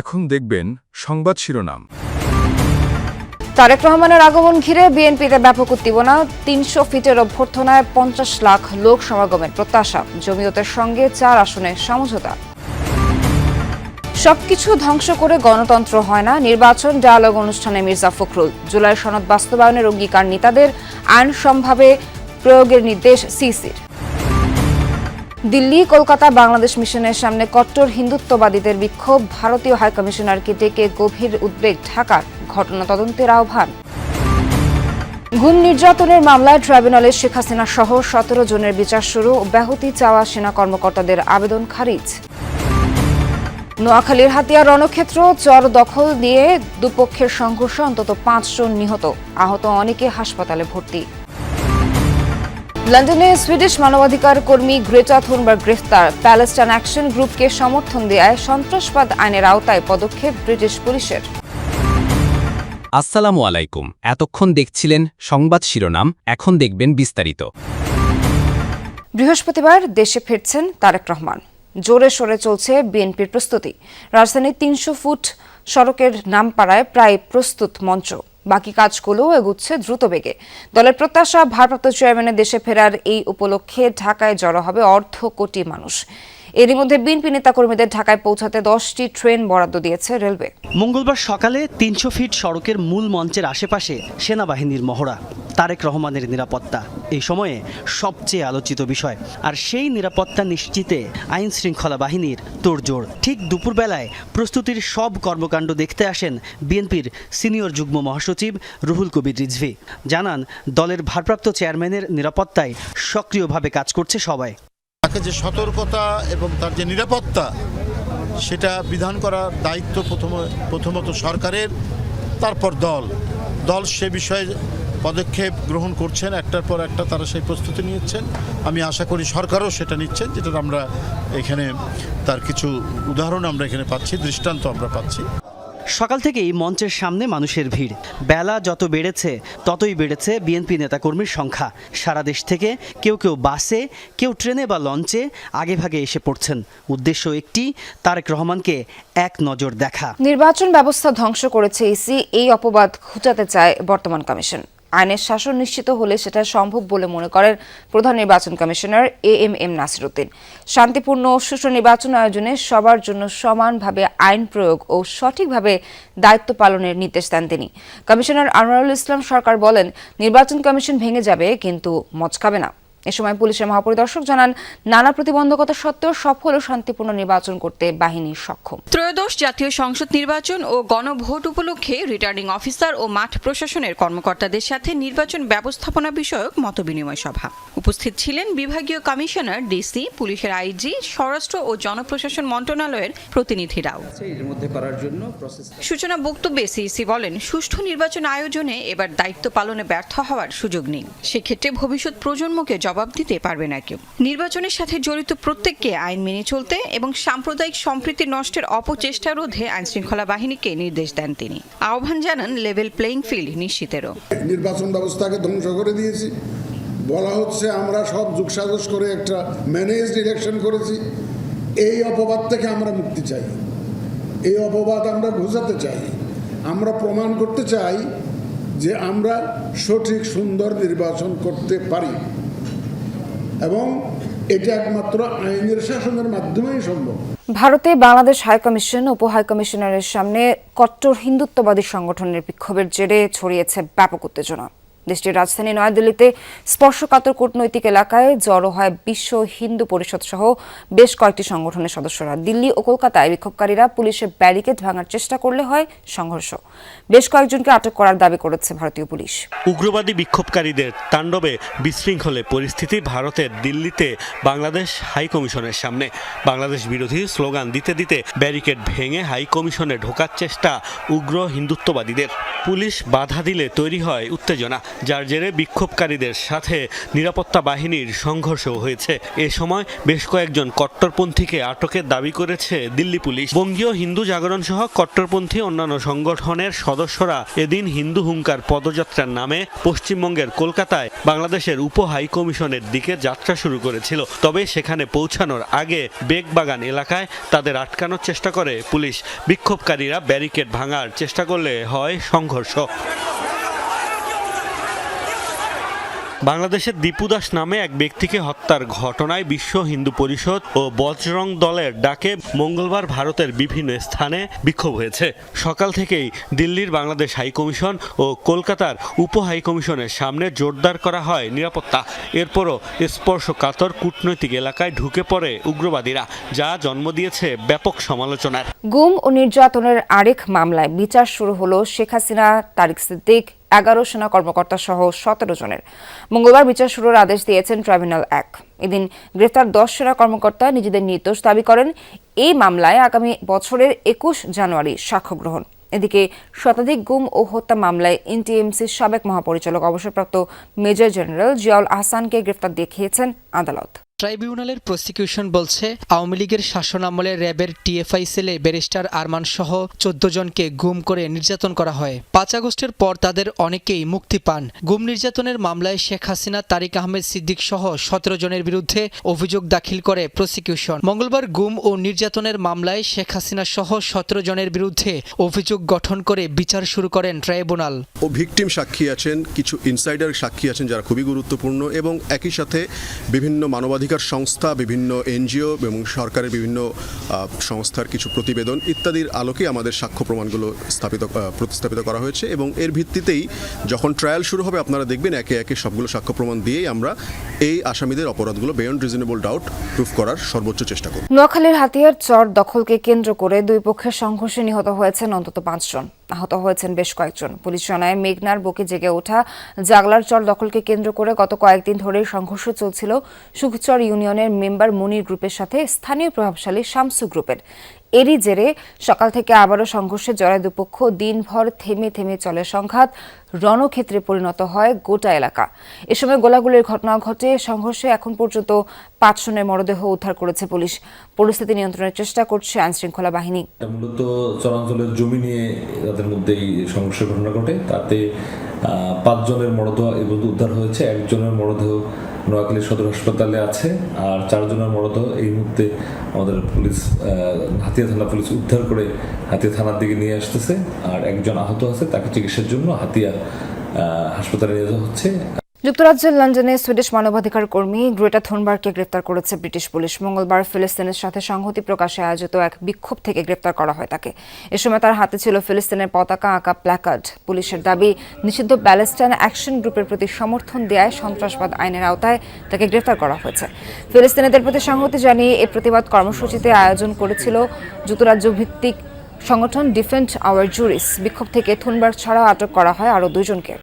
এখন দেখবেন সংবাদ শিরোনাম। তারেক রহমানের আগমন ঘিরে বিএনপিতে ব্যাপক উত্তেজনা। ৩০০ ফিটের অভ্যর্থনায় ৫০ লাখ লোক সমাগমের প্রত্যাশা। জমিয়তের সঙ্গে ৪ আসনে সমঝোতা। সবকিছু ধ্বংস করে গণতন্ত্র হয় না, নির্বাচন ডায়ালগ অনুষ্ঠানে মির্জা ফখরুল। জুলাই সনদ বাস্তবায়নের অঙ্গীকার নেতাদের, আইন সম্ভাবে প্রয়োগের নির্দেশ সিসির। দিল্লি কলকাতা বাংলাদেশ মিশনের সামনে কট্টর হিন্দুত্ববাদীদের বিক্ষোভ। ভারতীয় হাইকমিশনারকে ডেকে গভীর উদ্বেগ ঢাকার। ঘটনা তদন্তের আহ্বান। গুম নির্যাতনের মামলায় ট্রাইব্যুনালে শেখ হাসিনা সহ ১৭ জনের বিচার শুরু। ব্যাহতি চাওয়া সেনা কর্মকর্তাদের আবেদন খারিজ। নোয়াখালীর হাতিয়া রণক্ষেত্র চর দখল নিয়ে দুপক্ষের সংঘর্ষে অন্তত ৫ জন নিহত, আহত অনেকে হাসপাতালে ভর্তি। লন্ডনে সুইডিশ মানবাধিকার কর্মী গ্রেটা থুনবার্গ গ্রেফতার। প্যালেস্টাইন অ্যাকশন গ্রুপকে সমর্থন দেয়ায় সন্ত্রাসবাদ আইনের আওতায় পদক্ষেপ ব্রিটিশ পুলিশের। আসসালামু আলাইকুম। এতক্ষণ দেখছিলেন সংবাদ শিরোনাম, এখন দেখবেন বিস্তারিত। বৃহস্পতিবার দেশে ফিরছেন তারেক রহমান। জোরে সোরে চলছে বিএনপির প্রস্তুতি। রাজধানীর ৩০০ ফুট সড়কের নামপাড়ায় প্রায় প্রস্তুত মঞ্চ। বাকি কাজগুলোও এগুচ্ছে দ্রুত বেগে। দলের প্রত্যাশা, ভারপ্রাপ্ত চেয়ারম্যানের দেশে ফেরার এই উপলক্ষে ঢাকায় জড়ো হবে অর্ধ কোটি মানুষ। এরই মধ্যে বিএনপি নেতাকর্মীদের ঢাকায় পৌঁছাতে 10টি ট্রেন বরাদ্দ দিয়েছে রেলওয়ে। মঙ্গলবার সকালে ৩০০ ফিট সড়কের মূল মঞ্চের আশেপাশে সেনাবাহিনীর মহড়া, তারেক রহমানের নিরাপত্তা এই সময়ে সবচেয়ে আলোচিত বিষয়। আর সেই নিরাপত্তা নিশ্চিতে আইন শৃঙ্খলা বাহিনীর তোড়জোড়। ঠিক দুপুরবেলায় প্রস্তুতির সব কর্মকাণ্ড দেখতে আসেন বিএনপির সিনিয়র যুগ্ম মহাসচিব রুহুল কবির রিজভী। জানান, দলের ভারপ্রাপ্ত চেয়ারম্যানের নিরাপত্তায় সক্রিয়ভাবে কাজ করছে সবাই। তাকে যে সতর্কতা এবং তার যে নিরাপত্তা, সেটা বিধান করার দায়িত্ব প্রথমত সরকারের, তারপর দল সে বিষয়ে পদক্ষেপ গ্রহণ করছেন, একটার পর একটা তারা সেই প্রস্তুতি নিচ্ছেন। আমি আশা করি সরকারও সেটা নিচ্ছেন, যেটা আমরা এখানে তার কিছু উদাহরণ আমরা এখানে পাচ্ছি, দৃষ্টান্ত আমরা পাচ্ছি। সকাল থেকেই মঞ্চের সামনে মানুষের ভিড়। বেলা যত বেড়েছে ততই বেড়েছে বিএনপি নেতাকর্মীর সংখ্যা। সারা দেশ থেকে কেউ বাসে, কেউ ট্রেনে বা লঞ্চে আগেভাগে এসে পড়ছেন। উদ্দেশ্য একটি, তারেক রহমানকে এক নজর দেখা। নির্বাচন ব্যবস্থা ধ্বংস করেছে ইসি, এই অপবাদ ঘুচাতে চায় বর্তমান কমিশন। আইনের শাসন নিশ্চিত হলে সেটা সম্ভব বলে মনে করেন প্রধান নির্বাচন কমিশনার এএমএম নাসির উদ্দিন। শান্তিপূর্ণ ও সুষ্ঠু নির্বাচন আয়োজনে সবার জন্য সমানভাবে আইন প্রয়োগ ও সঠিকভাবে দায়িত্ব পালনের নির্দেশ দেন তিনি। কমিশনার আনোয়ারুল ইসলাম সরকার বলেন, নির্বাচন কমিশন ভেঙে যাবে কিন্তু মচকাবে না। এ সময় পুলিশের মহাপরিদর্শক জানান, নানা প্রতিবন্ধকতা সত্ত্বেও সফল ও শান্তিপূর্ণ নির্বাচন করতে বাহিনী সক্ষম। ত্রয়োদশ জাতীয় সংসদ নির্বাচন ও গণভোট উপলক্ষে রিটার্নিং অফিসার ও মাঠ প্রশাসনের কর্মকর্তাদের সাথে নির্বাচন ব্যবস্থাপনা বিষয়ক মতবিনিময় সভা। উপস্থিত ছিলেন বিভাগীয় কমিশনার, ডিসি, পুলিশের আইজি, স্বরাষ্ট্র ও জনপ্রশাসন মন্ত্রণালয়ের প্রতিনিধিরাও। সূচনা বক্তব্যে সিইসি বলেন, সুষ্ঠু নির্বাচন আয়োজনে এবার দায়িত্ব পালনে ব্যর্থ হওয়ার সুযোগ নেই। সেক্ষেত্রে ভবিষ্যৎ প্রজন্মকে জবাব দিতে পারবে না কেউ। নির্বাচনের সাথে জড়িত প্রত্যেককে আইন মেনে চলতে এবং সাম্প্রদায়িক সম্প্রীতি নষ্টের অপচেষ্টা রোধে আইন শৃঙ্খলা বাহিনীকে নির্দেশ দেন তিনি। আহ্বান জানান লেভেল প্লেইং ফিল্ড নিশ্চিতেরও। নির্বাচন ব্যবস্থাকে ধ্বংস করে দিয়েছি, বলা হচ্ছে আমরা সব যুগসাজশ করে একটা ম্যানেজড ইলেকশন করেছি। এই অপবাদ থেকে আমরা মুক্তি চাই, এই অপবাদ আমরা ঘোচাতে চাই। আমরা প্রমাণ করতে চাই যে আমরা সঠিক সুন্দর নির্বাচন করতে পারি এবং এটা একমাত্র আইনের শাসনের মাধ্যমেই সম্ভব। ভারতে বাংলাদেশ হাইকমিশন উপ হাইকমিশনারের সামনে কট্টর হিন্দুত্ববাদী সংগঠনের বিক্ষোভের জেরে ছড়িয়েছে ব্যাপক উত্তেজনা। দেশটির রাজধানী নয়াদিল্লিতে স্পর্শকাতর কূটনৈতিক এলাকায় জড়ো হয় বিশ্ব হিন্দু পরিষদ সহ বেশ কয়েকটি সংগঠনের সদস্যরা। দিল্লি ও কলকাতায় বিক্ষোভকারীরা পুলিশের ব্যারিকেড ভাঙার চেষ্টা করলে হয় সংঘর্ষ। বেশ কয়েকজনকে আটক করার দাবি করেছে ভারতীয় পুলিশ। উগ্রবাদী বিক্ষোভকারীদের তাণ্ডবে বিশৃঙ্খলে পরিস্থিতি ভারতের দিল্লিতে বাংলাদেশ হাইকমিশনের সামনে। বাংলাদেশ বিরোধী স্লোগান দিতে দিতে ব্যারিকেড ভেঙে হাইকমিশনে ঢোকার চেষ্টা উগ্র হিন্দুত্ববাদীদের। পুলিশ বাধা দিলে তৈরি হয় উত্তেজনা। যার জেরে বিক্ষোভকারীদের সাথে নিরাপত্তা বাহিনীর সংঘর্ষও হয়েছে। এ সময় বেশ কয়েকজন কট্টরপন্থীকে আটকের দাবি করেছে দিল্লি পুলিশ। বঙ্গীয় হিন্দু জাগরণ সহ কট্টরপন্থী অন্যান্য সংগঠনের সদস্যরা এদিন হিন্দু হুঙ্কার পদযাত্রার নামে পশ্চিমবঙ্গের কলকাতায় বাংলাদেশের উপ হাই কমিশনের দিকে যাত্রা শুরু করেছিল। তবে সেখানে পৌঁছানোর আগে বেগবাগান এলাকায় তাদের আটকানোর চেষ্টা করে পুলিশ। বিক্ষোভকারীরা ব্যারিকেড ভাঙার চেষ্টা করলে হয় সংঘর্ষ। বাংলাদেশের দীপু দাস নামে এক ব্যক্তিকে হত্যার ঘটনায় বিশ্ব হিন্দু পরিষদ ও বজরং দলের ডাকে মঙ্গলবার ভারতের বিভিন্ন স্থানে বিক্ষোভ হয়েছে। সকাল থেকেই দিল্লির বাংলাদেশ হাই কমিশন ও কলকাতার উপ হাই কমিশনের সামনে জোরদার করা হয় নিরাপত্তা। এরপরও স্পর্শকাতর কূটনৈতিক এলাকায় ঢুকে পড়ে উগ্রবাদীরা, যা জন্ম দিয়েছে ব্যাপক সমালোচনার। গুম ও নির্যাতনের আরেক মামলায় বিচার শুরু হলো শেখ হাসিনা, তারিক সিদ্দিক, 11 সেনা কর্মকর্তা সহ 17 জনের। মঙ্গলবার বিচার শুরুর আদেশ দিয়েছেন ট্রাইব্যুনাল 1। এদিন গ্রেফতার 10 সেনা কর্মকর্তা নিজেদের নির্দোষ দাবি করেন। এই মামলায় আগামী বছরের 21 জানুয়ারি সাক্ষ্য গ্রহণ। এদিকে শতাধিক গুম ও হত্যা মামলায় এনটিএমসির সাবেক মহাপরিচালক অবসরপ্রাপ্ত মেজর জেনারেল জিয়াউল আহসানকে গ্রেফতার দেখিয়েছেন আদালত। ট্রাইব্যুনালের প্রসিকিউশন বলছে, আওয়ামী লীগের শাসনামলে র্যাবের টিএফআই সেলে ব্যারিস্টার আরমান সহ 14 জনকে গুম করে নির্যাতন করা হয়। 5 আগস্টের পর তাদের অনেকেই মুক্তি পান। গুম নির্যাতনের মামলায় শেখ হাসিনা, তারিক আহমেদ সিদ্দিক সহ 17 জনের বিরুদ্ধে অভিযোগ দাখিল করে প্রসিকিউশন। মঙ্গলবার গুম ও নির্যাতনের মামলায় শেখ হাসিনা সহ 17 জনের বিরুদ্ধে অভিযোগ গঠন করে বিচার শুরু করেন ট্রাইব্যুনাল। ও ভিকটিম সাক্ষী আছেন, কিছু ইনসাইডার সাক্ষী আছেন যারা খুবই গুরুত্বপূর্ণ, এবং একই সাথে বিভিন্ন মানবাধিকার সংস্থা, বিভিন্ন এনজিও এবং সরকারের বিভিন্ন সংস্থার কিছু প্রতিবেদন ইত্যাদির আলোকে আমাদের সাক্ষ্য প্রমাণগুলো প্রতিস্থাপিত করা হয়েছে। এবং এর ভিত্তিতেই যখন ট্রায়াল শুরু হবে আপনারা দেখবেন একে একে সবগুলো সাক্ষ্য প্রমাণ দিয়েই আমরা এই আসামিদের অপরাধগুলো বিয়ন্ড রিজনেবল ডাউট প্রুফ করার সর্বোচ্চ চেষ্টা করব। নোয়াখালীর হাতিয়ার চর দখলকে কেন্দ্র করে দুই পক্ষের সংঘর্ষে নিহত হয়েছেন অন্তত 5 জন, আহত হয়েছেন বেশ কয়েকজন। পুলিশ জানায়, মেঘনার বুকে জেগে ওঠা জাগলার চর দখলকে কেন্দ্র করে গত কয়েকদিন ধরেই সংঘর্ষ চলছিল সুখচর ইউনিয়নের মেম্বার মনির গ্রুপের সাথে স্থানীয় প্রভাবশালী শামসু গ্রুপের। এরই জেরে সকাল থেকে আবারও সংঘর্ষে জড়ায় দুপক্ষ। দিনভর থেমে থেমে চলে সংঘাত, রণক্ষেত্রে পরিণত হয় গোটা এলাকা। এ সময় গোলাগুলির ঘটনা ঘটে। সংঘর্ষে এখন পর্যন্ত 5 জনের মরদেহ উদ্ধার করেছে পুলিশ। পরিস্থিতি নিয়ন্ত্রণের চেষ্টা করছে আইনশৃঙ্খলা বাহিনী। মূলত চরাঞ্চলের জমি নিয়ে তাদের মধ্যে এই সংঘর্ষের ঘটনা ঘটে। তাতে 5 জনের মরদেহ উদ্ধার হয়েছে। 1 জনের মরদেহ নোয়াখালী সদর হাসপাতালে আছে, আর 4 জনের মরদেহ এই মুহূর্তে আমাদের পুলিশ হাতিয়া থানা পুলিশ উদ্ধার করে হাতিয়া থানার দিকে নিয়ে আসতেছে। আর 1 জন আহত আছে, তাকে চিকিৎসার জন্য হাতিয়া হাসপাতালে নিয়ে যাওয়া হচ্ছে। যুক্তরাজ্যের লন্ডনে সুইডিশ মানবাধিকার কর্মী গ্রেটা থুনবার্গকে গ্রেফতার করেছে ব্রিটিশ পুলিশ। মঙ্গলবার ফিলিস্তিনের সাথে সংহতি প্রকাশে আয়োজিত এক বিক্ষোভ থেকে গ্রেফতার করা হয় তাকে। এ সময় তার হাতে ছিল ফিলিস্তিনের পতাকা আঁকা প্ল্যাকার্ড। পুলিশের দাবি, নিষিদ্ধ প্যালেস্টাইন অ্যাকশন গ্রুপের প্রতি সমর্থন দেয়ায় সন্ত্রাসবাদ আইনের আওতায় তাকে গ্রেফতার করা হয়েছে। ফিলিস্তিনিদের প্রতি সংহতি জানিয়ে এই প্রতিবাদ কর্মসূচিতে আয়োজন করেছিল যুক্তরাজ্য ভিত্তিক সংগঠন ডিফেন্ড আওয়ার জুরিস। বিক্ষোভ থেকে থুনবার্গ ছাড়াও আটক করা হয় আরও 2 জনকে।